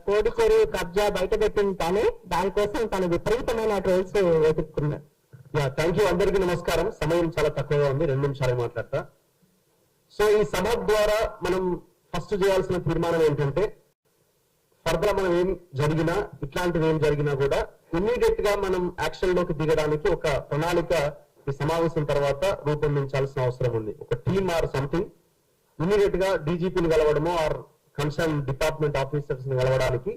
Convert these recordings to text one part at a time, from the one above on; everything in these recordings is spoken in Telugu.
కోడి చెరువు కబ్జా బయట పెట్టింది తానే, దానికోసం తను విపరీతమైన ట్రోల్స్ వెతుక్కున్నాడు. Thank you. అందరికీ నమస్కారం. సమయం చాలా తక్కువగా ఉంది, 2 నిమిషాలు మాట్లాడతా. సో ఈ సభ ద్వారా మనం ఫస్ట్ చేయాల్సిన తీర్మానం ఏంటంటే, ఫర్దర్ మనం ఏం జరిగినా, ఇట్లాంటివి ఏం జరిగినా కూడా ఇమ్మీడియట్ గా మనం యాక్షన్ లోకి దిగడానికి ఒక ప్రణాళిక ఈ సమావేశం తర్వాత రూపొందించాల్సిన అవసరం ఉంది. ఒక టీమ్ ఆర్ సంథింగ్ ఇమ్మీడియట్ గా డీజీపీని కలవడము ఆర్ కన్సర్న్ డిపార్ట్మెంట్ ఆఫీసర్స్ ని కలవడానికి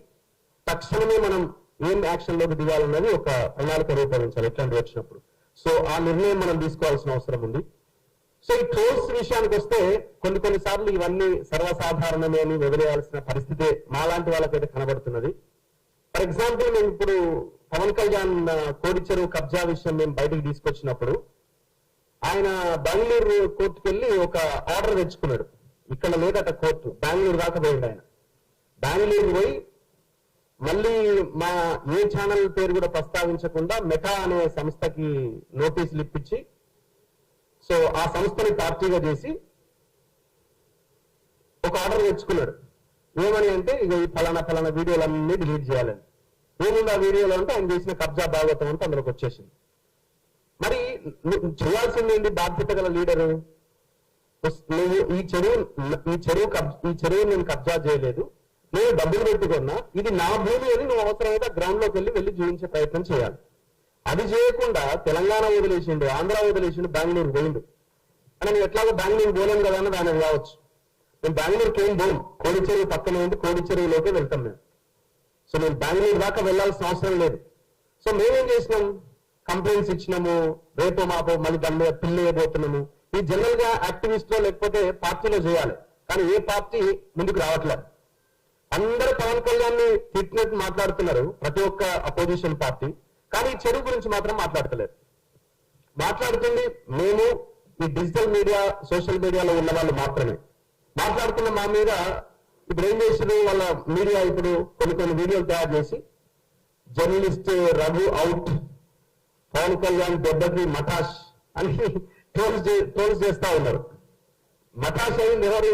తక్షణమే మనం ఏం యాక్షన్ లోకి దిగాలన్నది ఒక ప్రణాళిక రూపొందించాలి ఇట్లాంటివి వచ్చినప్పుడు. సో ఆ నిర్ణయం మనం తీసుకోవాల్సిన అవసరం ఉంది. సో ఈ ట్రోల్స్ విషయానికి వస్తే కొన్నిసార్లు ఇవన్నీ సర్వసాధారణమే అని వదిలేయాల్సిన పరిస్థితే మాలాంటి వాళ్ళకైతే కనబడుతున్నది. ఫర్ ఎగ్జాంపుల్, మేము ఇప్పుడు పవన్ కళ్యాణ్ కోడి చెరువు కబ్జా విషయం మేము బయటకు తీసుకొచ్చినప్పుడు ఆయన బెంగళూరు కోర్టుకు వెళ్ళి ఒక ఆర్డర్ తెచ్చుకున్నాడు. ఇక్కడ లేదట కోర్టు, బెంగళూరు దాకా పోయింది ఆయన. బెంగళూరు పోయి మళ్ళీ మా ఏ ఛానల్ పేరు కూడా ప్రస్తావించకుండా మెటా అనే సంస్థకి నోటీసులు ఇప్పించి, సో ఆ సంస్థని పార్టీగా చేసి ఒక ఆర్డర్ తెచ్చుకున్నాడు. ఏమని అంటే, ఇక ఈ ఫలానా వీడియోలన్నీ డిలీట్ చేయాలని. ఏముంది ఆ వీడియోలో అంటే ఆయన చేసిన కబ్జా భాగవతం అంతా అందులోకి వచ్చేసింది. మరి చేయాల్సింది ఏంటి? బాధ్యత గల లీడరు, నువ్వు ఈ చెరువు నేను కబ్జా చేయలేదు, నేను డబ్బులు పెట్టుకున్నా, ఇది నా భూమి అని నువ్వు అవసరమైతే గ్రౌండ్ లోకి వెళ్ళి చూపించే ప్రయత్నం చేయాలి. అది చేయకుండా తెలంగాణ వదిలేసిండు, ఆంధ్ర వదిలేసిండు, బెంగళూరు పోయిండు. అని నేను ఎట్లాగో బెంగళూరు పోలేం కదా అని దాని కావచ్చు. మేము బెంగళూరుకి ఏం పోం, కోడి చెరువు పక్కనే ఉంది, కోడి చెరువులోకి వెళ్తాం మేము. సో మేము బెంగళూరు దాకా వెళ్లాల్సిన అవసరం లేదు. సో మేమేం చేసినాం, కంప్లైంట్స్ ఇచ్చినాము, రేపో మాపో మళ్ళీ దాని మీద పిల్లి వేయబోతున్నాము. ఈ జనరల్ గా యాక్టివిస్ట్లో లేకపోతే పార్టీలో చేయాలి, కానీ ఏ పార్టీ ముందుకు రావట్లేదు. అందరూ పవన్ కళ్యాణ్ ని తిట్టినట్టు మాట్లాడుతున్నారు, ప్రతి ఒక్క అపోజిషన్ పార్టీ, కానీ ఈ చెరువు గురించి మాత్రం మాట్లాడతలేదు. మాట్లాడుతుంది మేము ఈ డిజిటల్ మీడియా, సోషల్ మీడియాలో ఉన్న వాళ్ళు మాత్రమే. మాట్లాడుతున్న మా మీద ఇప్పుడు ఏం చేసారు వాళ్ళ మీడియా, ఇప్పుడు కొన్ని వీడియోలు తయారు చేసి జర్నలిస్ట్ రఘు అవుట్, పవన్ కళ్యాణ్ దెబ్బకి మటాష్ అని ట్రోల్స్ చేస్తా ఉన్నారు. మటాష్ అయింది ఎవరు?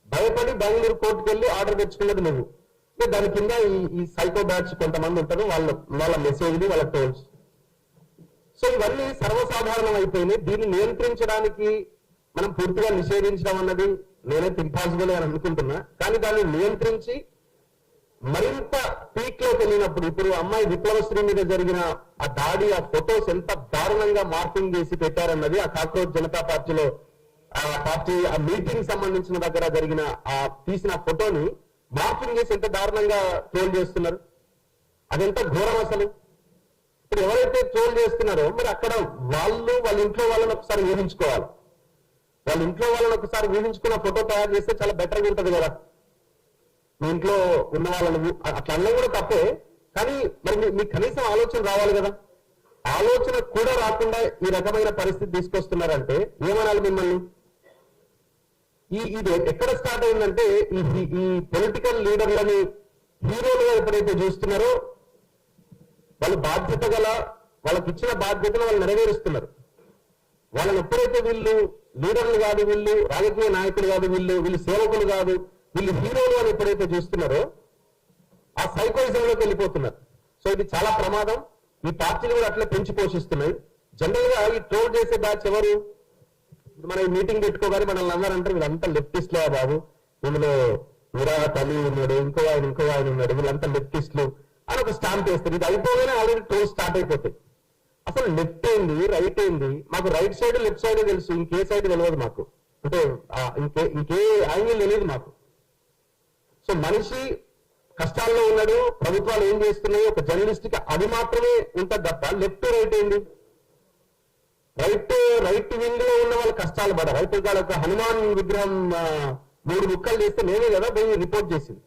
భయపడి బెంగళూరు కోర్టుకు వెళ్ళి ఆర్డర్ తెచ్చుకున్నది నువ్వు. దాని కింద ఈ సైకో బ్యాచ్ కొంతమంది ఉంటారు, వాళ్ళ మెసేజ్లు, వాళ్ళ ట్రోల్స్. సో ఇవన్నీ సర్వసాధారణం అయిపోయినాయి. దీన్ని నియంత్రించడానికి మనం పూర్తిగా నిషేధించడం అన్నది నేనైతే ఇంపాసిబుల్ అని అనుకుంటున్నా. కానీ దాన్ని నియంత్రించి మరింత పీక్ లోకి వెళ్ళినప్పుడు, ఇప్పుడు అమ్మాయి విప్లవశ్రీ మీద జరిగిన ఆ దాడి, ఆ ఫొటోస్ ఎంత దారుణంగా మార్పింగ్ చేసి పెట్టారన్నది, ఆ కాక్రోచ్ జనతా పార్టీలో ఆ మీటింగ్ సంబంధించిన దగ్గర జరిగిన ఆ తీసిన ఫోటోని మార్పింగ్ చేసి ఎంత దారుణంగా ట్రోల్ చేస్తున్నారు. అదెంత ఘోరం అసలు. ఇప్పుడు ఎవరైతే ట్రోల్ చేస్తున్నారో మరి అక్కడ వాళ్ళ ఇంట్లో వాళ్ళని ఒకసారి ఊహించుకోవాలి. వాళ్ళ ఇంట్లో వాళ్ళని ఒకసారి ఊహించుకున్న ఫోటో తయారు చేస్తే చాలా బెటర్గా ఉంటుంది కదా. మీ ఇంట్లో ఉన్న వాళ్ళని అట్లా అన్నా కూడా తప్పే, కానీ మరి మీకు కనీసం ఆలోచన రావాలి కదా. ఆలోచన కూడా రాకుండా ఈ రకమైన పరిస్థితి తీసుకొస్తున్నారంటే ఏమనాలి మిమ్మల్ని? ఇది ఎక్కడ స్టార్ట్ అయిందంటే, ఈ పొలిటికల్ లీడర్లని హీరోలుగా ఎప్పుడైతే చూస్తున్నారో వాళ్ళు బాధ్యత గల, వాళ్ళకి ఇచ్చిన బాధ్యతను వాళ్ళు నెరవేరుస్తున్నారు. వాళ్ళని ఎప్పుడైతే వీళ్ళు లీడర్లు కాదు, వీళ్ళు రాజకీయ నాయకులు కాదు, వీళ్ళు సేవకులు కాదు, వీళ్ళు హీరోలు అని ఎప్పుడైతే చూస్తున్నారో ఆ సైకోయిజంలోకి వెళ్ళిపోతున్నారు. సో ఇది చాలా ప్రమాదం. ఈ పార్టీలు కూడా అట్లా పెంచి పోషిస్తున్నాయి. జనరల్ గా ఈ ట్రోల్ చేసే బ్యాచ్ ఎవరు? మన ఈ మీటింగ్ పెట్టుకోగానే మనల్ని అందరూ అంటారు వీళ్ళంతా లెఫ్టిస్టులే బాబు, ఇందులో విరాట్ అలీ ఉన్నాడు, ఇంకో ఆయన ఉన్నాడు, వీళ్ళంతా లెఫ్టిస్టులు అని ఒక స్టాంప్ వేస్తారు. ఇది అయిపోగానే ఆల్రెడీ ట్రోల్ స్టార్ట్ అయిపోతాయి. అసలు లెఫ్ట్ ఏంది, రైట్ ఏంది? మాకు రైట్ సైడ్ లెఫ్ట్ సైడ్ తెలుసు, ఇంకే సైడ్ తెలియదు మాకు. అంటే ఇంకే యాంగిల్ తెలియదు మాకు. సో మనిషి కష్టాల్లో ఉన్నాడు, ప్రభుత్వాలు ఏం చేస్తున్నాయి, ఒక జర్నలిస్ట్ కి అది మాత్రమే ఉంటుంది తప్ప లెఫ్ట్ రైట్ ఏంది? రైట్ వింగ్ లో ఉన్న వాళ్ళు కష్టాలు పడ. రైతు గారు ఒక హనుమాన్ విగ్రహం 3 ముక్కలు చేస్తే మేమే కదా పోయి రిపోర్ట్ చేసింది.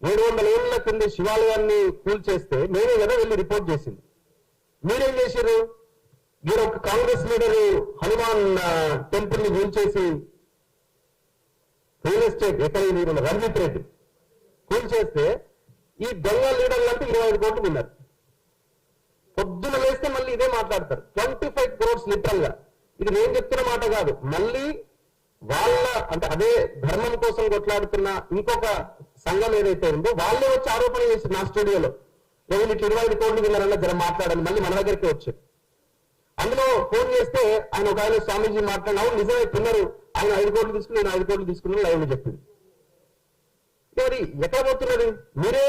700 ఏళ్ల కింద శివాలయాన్ని కూల్ చేస్తే మేమే కదా వెళ్ళి రిపోర్ట్ చేసింది. మీరేం చేశారు? మీరు ఒక కాంగ్రెస్ లీడరు హనుమాన్ టెంపుల్ ని కూల్ చేసి, రియల్ ఎస్టేట్ ఎక్కడ మీరు రంజిత్ రెడ్డి కూల్ చేస్తే ఈ దొంగ లీడర్లు అంటే 25 కోట్లు విన్నారు. పొద్దున వేస్తే మళ్ళీ ఇదే మాట్లాడతారు. 25 crores లిటరల్ గా. ఇది నేను చెప్తున్న మాట కాదు, మళ్ళీ వాళ్ళ అంటే అదే ధర్మం కోసం కొట్లాడుతున్న ఇంకొక సంఘం ఏదైతే ఉందో వాళ్ళే వచ్చి ఆరోపణ చేసి నా స్టూడియోలో నేను ఇట్లా 25 కోట్లు విన్నారన్న జర మాట్లాడాలి, మళ్ళీ మన దగ్గరికి వచ్చారు. అందులో ఫోన్ చేస్తే ఆయన ఒక ఆయన స్వామీజీ మాట్లాడిన నిజమే తిన్నారు, ఆయన 5 కోట్లు తీసుకుని నేను 5 కోట్లు తీసుకున్నాను లైవ్ లో చెప్పింది. మరి ఎక్కడ పోతున్నది? మీరే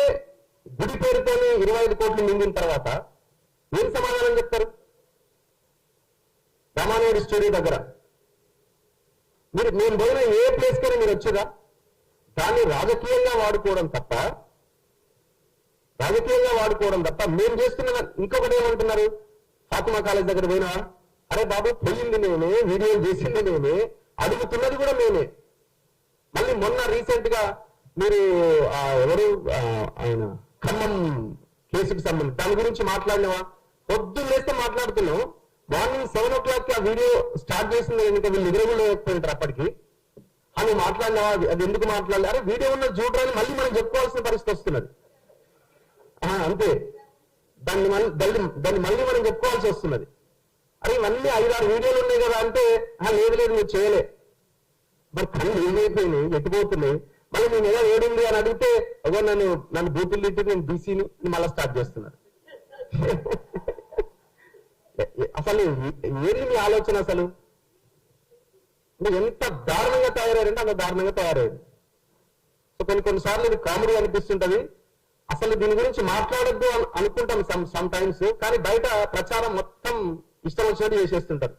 గుడి పేరుతోనే 25 కోట్లు మింగిన తర్వాత ఏం సమాధానం చెప్తారు? రామానాయుడు స్టూడియో దగ్గర మేము పోయిన ఏ ప్లేస్ కైనా మీరు వచ్చేదా? దాన్ని రాజకీయంగా వాడుకోవడం తప్ప మేము చేస్తున్న ఇంకొకటి ఏమంటున్నారు? ఫాతిమా కాలేజ్ దగ్గర పోయినా, అరే బాబు పోయింది నేనే, వీడియోలు చేసింది నేనే, అడుగుతున్నది కూడా నేనే. మళ్ళీ మొన్న రీసెంట్ గా మీరు ఎవరు ఆయన ఖమ్మం కేసుకు సంబంధించి దాని గురించి మాట్లాడినవా? పొద్దున్న లేస్తే మాట్లాడుతున్నాం, మార్నింగ్ 7 o'clock ఆ వీడియో స్టార్ట్ చేసింది ఇంకా వీళ్ళు ఎదురుగులేకపోయింటారు అప్పటికి. అని మాట్లాడినవా? అది ఎందుకు మాట్లాడలే? అరే వీడియో ఉన్న చూడరాని మళ్ళీ మనం చెప్పుకోవాల్సిన పరిస్థితి వస్తున్నది. అంతే, దాన్ని మళ్ళీ మనం చెప్పుకోవాల్సి వస్తున్నది. అరే ఇవన్నీ 5-6 వీడియోలు ఉన్నాయి కదా అంటే లేదు మీరు చేయలే. మరి కళ్ళు ఏమైపోయినాయి, ఎట్టుపోతున్నాయి. మళ్ళీ నేను ఏదో ఏడుంది అని అడిగితే అదో నన్ను బూతులు తిట్టి నేను బీసీని మళ్ళీ స్టార్ట్ చేస్తున్నారు. అసలు ఏది మీ ఆలోచన? అసలు ఎంత దారుణంగా తయారయ్యారంటే అంత దారుణంగా తయారయ్యారు. సో కొన్నిసార్లు ఇది కామెడీ అనిపిస్తుంటది. అసలు దీని గురించి మాట్లాడద్దు అనుకుంటాం సమ్ టైమ్స్, కానీ బయట ప్రచారం మొత్తం ఇష్టం వచ్చినట్టు చేసేస్తుంటారు.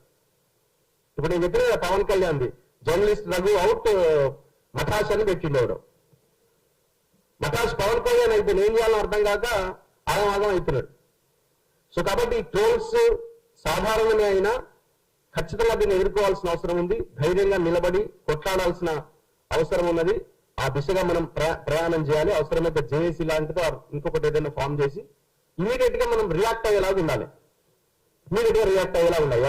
ఇప్పుడు నేను చెప్పిన పవన్ కళ్యాణ్ జర్నలిస్ట్ రఘు అవుట్ మఠాష్ అని పెట్టిండేవాడు. మఠాష్ పవన్ కళ్యాణ్ అయితే ఏం చేయాలని అర్థం కాక ఆగం అవుతున్నాడు. సో కాబట్టి ట్రోల్స్ సాధారణమే అయినా ఖచ్చితంగా దీన్ని ఎదుర్కోవాల్సిన అవసరం ఉంది. ధైర్యంగా నిలబడి కొట్లాడాల్సిన అవసరం ఉన్నది. ఆ దిశగా మనం ప్రయాణం చేయాలి. అవసరమైతే జేఏసీ లాంటిదో ఇంకొకటి ఏదైనా ఫామ్ చేసి ఇమీడియట్ గా మనం రియాక్ట్ అయ్యేలాగా ఉండాలి.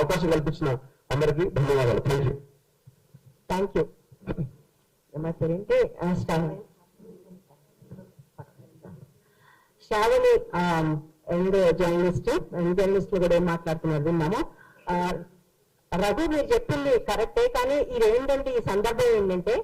అవకాశం కల్పించిన అందరికీ ధన్యవాదాలు. Thank you. మా పేరేంటి? శ్రావణి యంగ్ జర్నలిస్ట్ కూడా ఏం మాట్లాడుతున్నారు విన్నాము. రఘు మీరు చెప్పింది కరెక్టే, కానీ ఇది ఏంటంటే ఈ సందర్భం ఏంటంటే